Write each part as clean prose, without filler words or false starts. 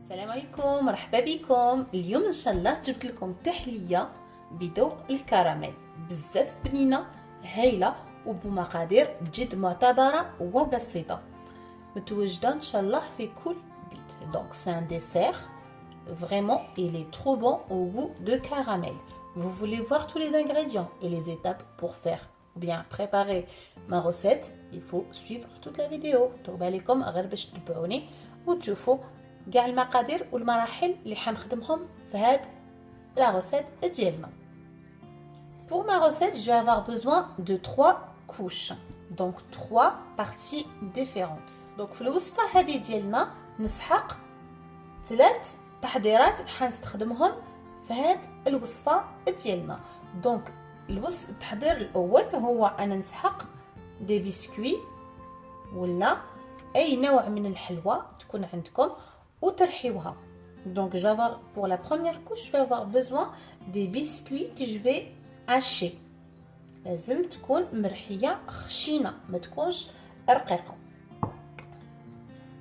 السلام عليكم، مرحبا بكم. اليوم ان شاء الله جبت لكم تحليه بذوق الكراميل بزاف بنينه هايله وبمقادير جد معتبره وبسيطه، متواجده ان شاء الله في كل بيت. دونك سي ان ديسير vraiment il est trop bon au goût de caramel. Vous voulez voir tous les ingrédients et les étapes pour faire ou bien préparer ma recette, il faut suivre toute la vidéo. توبا لكم غير باش تتبعوني وتشوفوا كاع المقادير والمراحل اللي حنخدمهم في هاد la recette ديالنا. Pour ma recette, je vais avoir besoin de 3 couches. Donc 3 parties différentes. Donc في الوصفة هذه ديالنا نسحق 3 تحضيرات حنستخدمهم في هاد الوصفة ديالنا. دونك التحضير الأول هو أنا نسحق دي بسكوي ولا أي نوع من الحلوى تكون عندكم وترحيوها. Donc je vais avoir pour la première couche, je vais avoir besoin des biscuits que je vais hacher. لازم تكون مرحية خشينة ما تكونش رقيقة.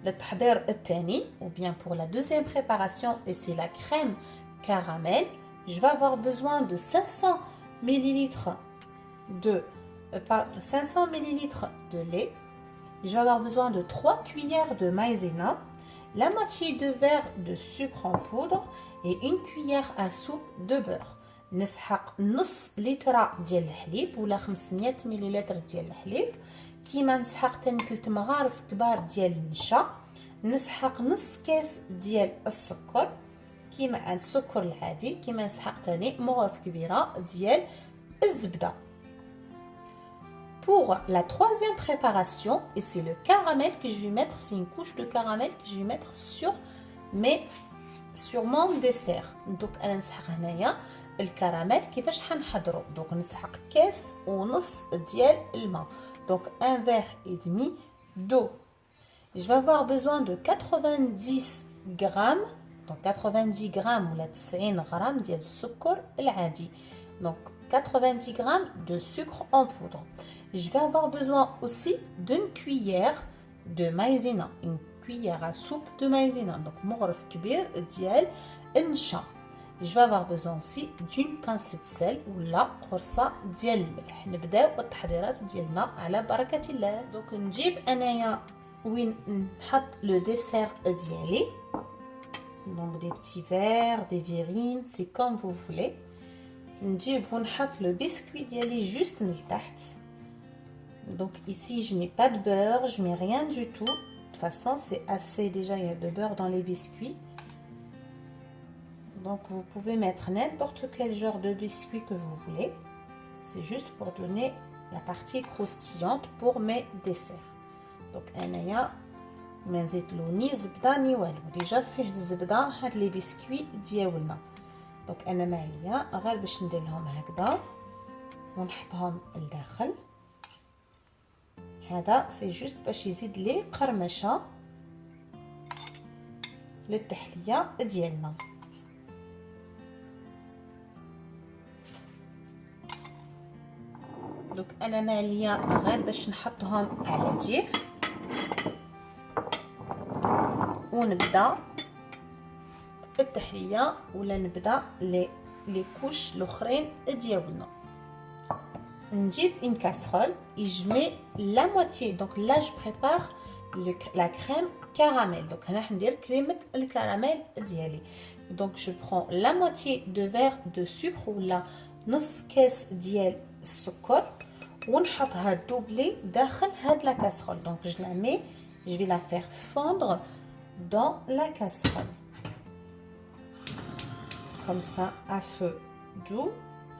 للتحضير الثاني ou bien pour la deuxième préparation et c'est la crème caramel, je vais avoir besoin de 500 ml de lait. Je vais avoir besoin de 3 cuillères de maïzena, la moitié de verre de sucre en poudre et une cuillère à soupe de beurre. نسحق نص لتر ديال الحليب ولا 500 ملل ديال الحليب، كيما نسحق تاني 3 مغارف كبار ديال النشا، نسحق نص كاس ديال السكر كيما السكر العادي، كيما نسحق تاني مغرف كبيره ديال الزبده. Pour la troisième préparation, et c'est le caramel que je vais mettre, c'est une couche de caramel que je vais mettre sur mon dessert. Donc انا نسحق هنايا الكراميل كيفاش حنحضروا. دونك نسحق كاس ونص ديال الماء، donc un verre et demi d'eau. Je vais avoir besoin de 90 grammes، donc 90 grammes ou 90 غرام ديال السكر العادي، donc 90 grammes de sucre en poudre. Je vais avoir besoin aussi d'une cuillère de maïzena, une cuillère à soupe de maïzena, donc مغرف كبير ديال النشا. Je vais avoir besoin aussi d'une pincée de sel ولا قرصة ديال الملح. نبداو التحضيرات ديالنا على بركة الله. دونك نجيب انايا وين نحط لو ديسير ديالي، donc des petits verres, des verrines, c'est comme vous voulez. نجيب ونحط le biscuit ديالي juste من التحت. Donc ici je mets pas de beurre, je mets rien du tout. De toute façon c'est assez, déjà il y a de beurre dans les biscuits. Donc vous pouvez mettre n'importe quel genre de biscuit que vous voulez. C'est juste pour donner la partie croustillante pour mes desserts. Donc انايا ما نزيدلو ني زبده ني والو، ديجا فيه الزبده هاد لي بسكوي ديالنا. دونك انا ما عليا غير باش ندير لهم هكذا ونحطهم لداخل. هذا سي جوست باش يزيد لي قرمشه للتحليه ديالنا. دونك انا ما عليا غير باش نحطهم على جهه ونبدا التحليه ولا نبدا لي كوش الاخرين ديالنا. نجيب une casserole et je mets la moitié. Donc là je prépare la crème caramel. Donc هنا حندير كريمه الكراميل ديالي. Donc je prends la moitié de verre de sucre ولا نص كاس ديال السكر ونحطها دوبلي داخل هاد لا casserole. Donc je la mets, je vais la faire fondre dans la casserole comme ça à feu doux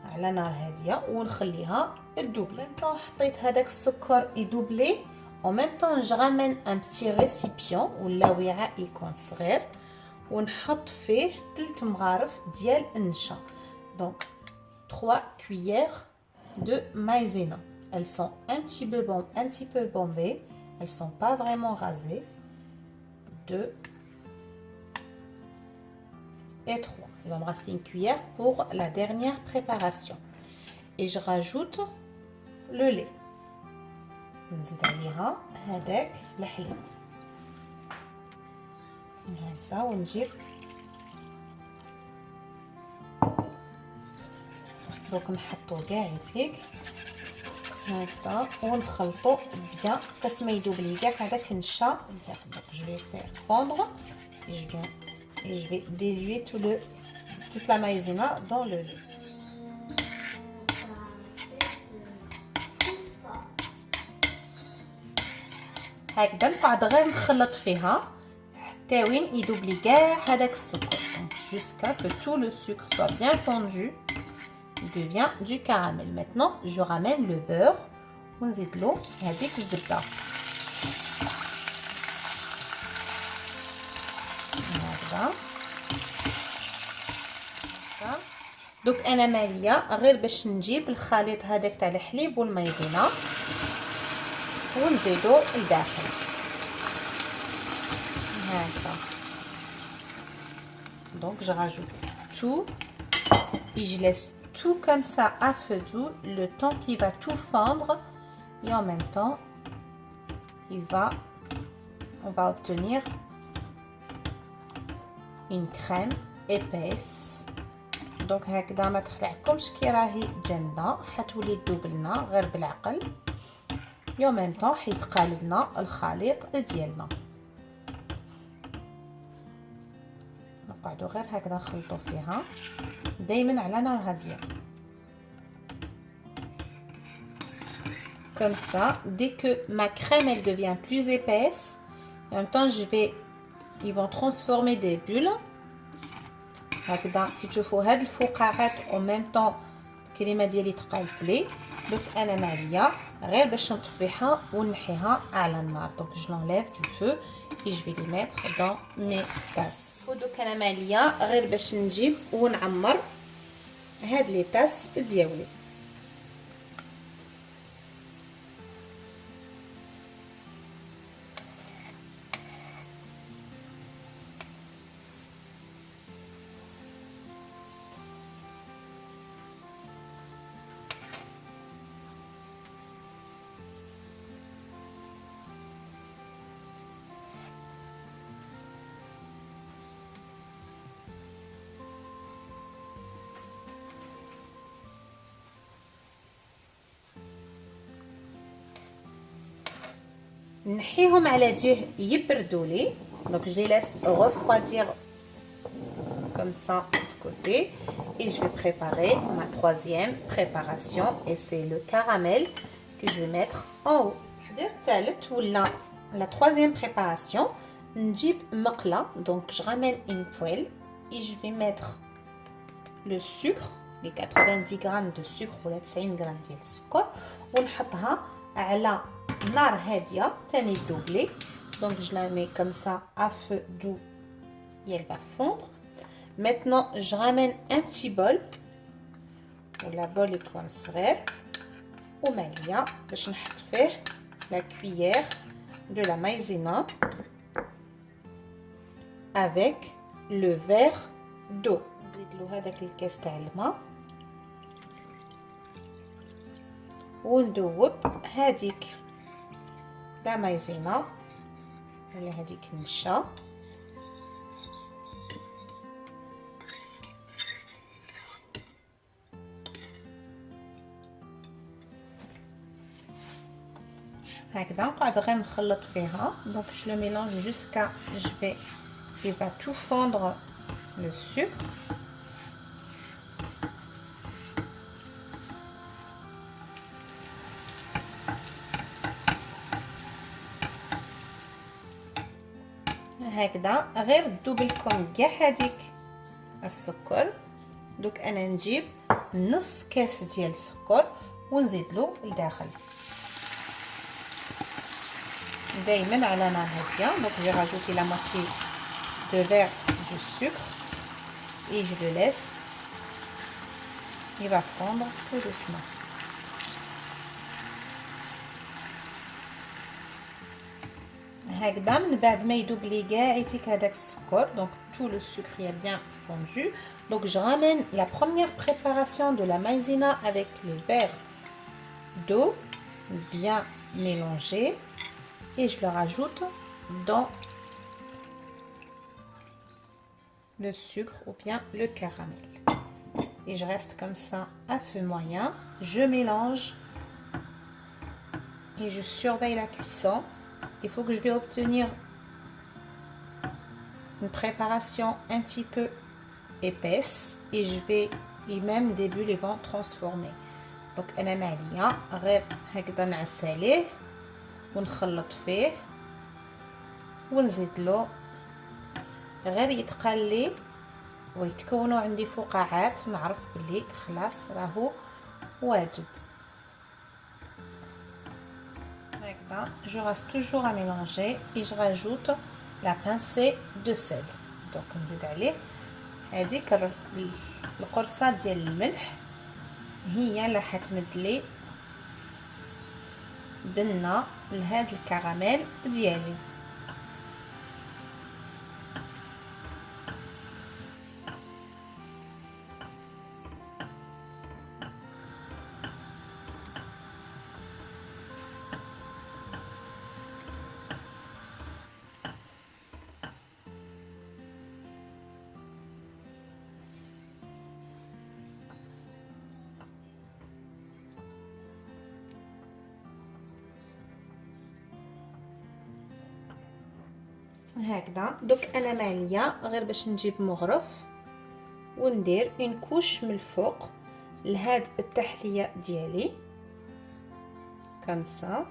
على نار هاديه ونخليها تدوبلي. طون حطيت هذاك السكر يدوبلي او ميم طون جو رامين ان بتي ريسيبيون ولا وعاء يكون صغير ونحط فيه 3 مغارف ديال النشا. دونك 3 cuillères de maïzena. Elles sont un petit peu bombées, elles sont pas vraiment rasées. 2 et 3. Il va me rester une cuillère pour la dernière préparation. Et je rajoute le lait. نزيد عليها هذاك الحليب. هكذا ونجيب دوك نحطو كاع هيك هكذا ونخلطو بيان باش ما يذوب لي كاع هذاك النشا ديال. دونك جو في فير فوندر et je vais diluer toute la maïzena dans le lait. هكذا نقعد غير نخلط فيها حتى وين يذوب لي كاع هذاك السكر. Jusqu'à que tout le sucre soit bien fondu, il devient du caramel. Maintenant, je ramène le beurre ونزيد له هذيك الزبده. هكذا دوك انا ماليه غير باش نجيب الخليط هذاك تاع الحليب والمايزينا ونزيدو لداخل هكذا. Donc je rajoute tout et je laisse tout comme ça à feu doux le temps qu'il va tout fondre et en même temps on va obtenir une crème épaisse. دونك هكذا ما تخلعكمش كي راهي جنده حتولي تذوب لنا غير بالعقل يو ميم طون حيتقال لنا الخليط ديالنا. نقعدو غير هكذا نخلطو فيها دائما على نار هاديه. Comme ça, dès que ma crème elle devient plus épaisse, en même temps ils vont transformer des bulles. هكذا كي تشوفوا هاد الفقاعات او ميم طون الكريمه ديالي تقالت لي. دوك انا ماليه غير باش نطفيها ونحيها على النار. دونك جو لونليف دو فو اي جو في لي ميتر دون مي طاس. ودوك انا ماليه غير باش نجيب ونعمر هاد لي طاس ديالي. نحيهم على جهه يبردوا لي. donc je les laisse refroidir comme ça de côté et je vais préparer ma troisième préparation et c'est le caramel que je vais mettre en haut. التحضير الثالث ولا la troisième préparation نجيب مقله. donc je ramène une poêle et je vais mettre le sucre les 90 grammes de sucre ولا 90 غرام ديال السكر ونحطها على نار هاديه تاني تذوب لي. donc je la mets comme ça à feu doux et elle va fondre. maintenant je ramène un petit bol ولا بول يكون صغير وماليه باش نحط فيه la cuillère de la maïzena avec le verre d'eau. نزيد له هذاك الكاس تاع الماء وندوب هذيك لا مايزينا ولا هذيك النشا هكذا نقعد غير نخلط فيها. donc je le mélange jusqu'à il va tout fondre le sucre. هكذا غير تذوب لكم كاع هذيك السكر. دوك انا نجيب نص كاس ديال السكر ونزيد له لداخل دائما على نار هاديه. donc j'ai rajouté la moitié de verre du sucre et je le laisse, il va fondre tout doucement. هكذا من بعد ما يذوب لي كاع يتيك هذاك السكر. donc tout le sucre est bien fondu. donc je ramène la première préparation de la maïzena avec le verre d'eau bien mélangé et je le rajoute dans le sucre ou bien le caramel. Et je reste comme ça à feu moyen. Je mélange et je surveille la cuisson. Il faut que je vais obtenir une préparation un petit peu épaisse et je vais et même des bulles vont transformer. Donc انا معليا غير هكذا نعس عليه ونخلط فيه ونزيد له غير يتقلي ويتكونوا عندي فقاعات نعرف بلي خلاص راهو واجد. هكذا je reste toujours à mélanger et je rajoute la pincée de sel. donc نزيد عليه هذيك القرصه ديال الملح هي اللي حتمد لي بنه لهذا الكراميل ديالي. هكذا دوك انا معليا غير باش نجيب مغرف وندير اون كوش من الفوق لهاد التحليه ديالي comme ça.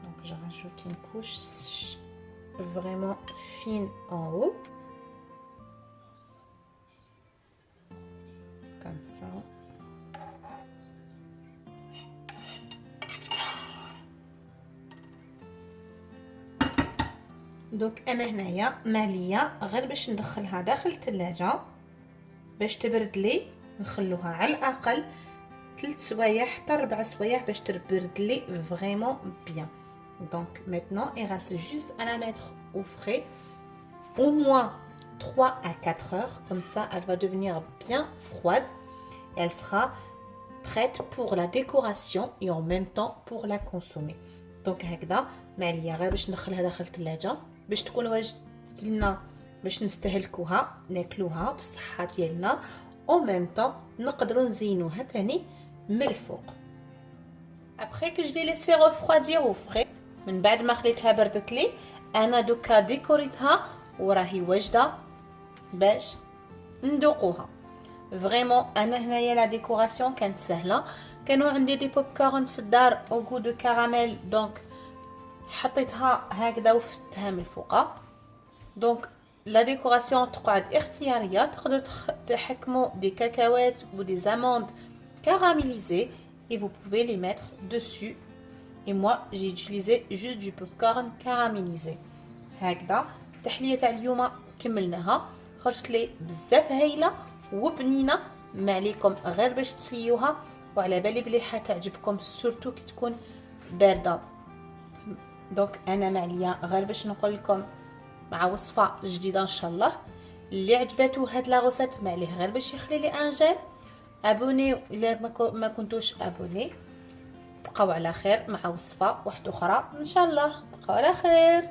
donc je rajoute une couche vraiment fine en haut comme ça. دوك انا هنايا ماليه غير باش ندخلها داخل الثلاجه باش تبرد لي. نخلوها على الاقل 3 سوايع حتى 4 سوايع باش تبرد لي فريمون بيان. دونك maintenant il reste juste à la mettre au frais au moins 3 à 4 heures, comme ça elle va devenir bien froide et elle sera prête pour la décoration et en même temps pour la consommer. دونك هكذا معليا غير باش ندخلها داخل الثلاجه باش تكون واجد لنا باش نستهلكوها ناكلوها بالصحه ديالنا او ميم طون نقدروا نزينوها ثاني من الفوق. ابري كو جو لي ليسي ريفروادير او فري من بعد ما خليتها بردت لي انا دوكا ديكوريتها وراهي واجده باش ندوقوها. فريمون انا هنايا لا ديكوراسيون كانت سهله. كانوا عندي دي بوب كورن في الدار او غو دو كراميل دونك حطيتها هكذا وفتها من الفوق. دونك لا ديكوراسيون تقعد اختياريه. تقدروا تحكموا دي كاكاوات ou des amandes caramélisées et vous pouvez les mettre dessus. et moi j'ai utilisé juste du popcorn caramélisé. هكذا التحليه تاع اليوم كملناها. خرجت لي بزاف هايله وبنينه. ما عليكم غير باش تسيوها وعلى بالي بلي حتعجبكم سورتو كي تكون بارده. دونك انا معليا غير باش نقول لكم مع وصفه جديده ان شاء الله. اللي عجباتو هاد لا غوسيت ما عليه غير باش يخلي لي ان جيم. ابوني الا ما كنتوش ابوني. بقاو على خير مع وصفه واحده اخرى ان شاء الله. بقاو على خير.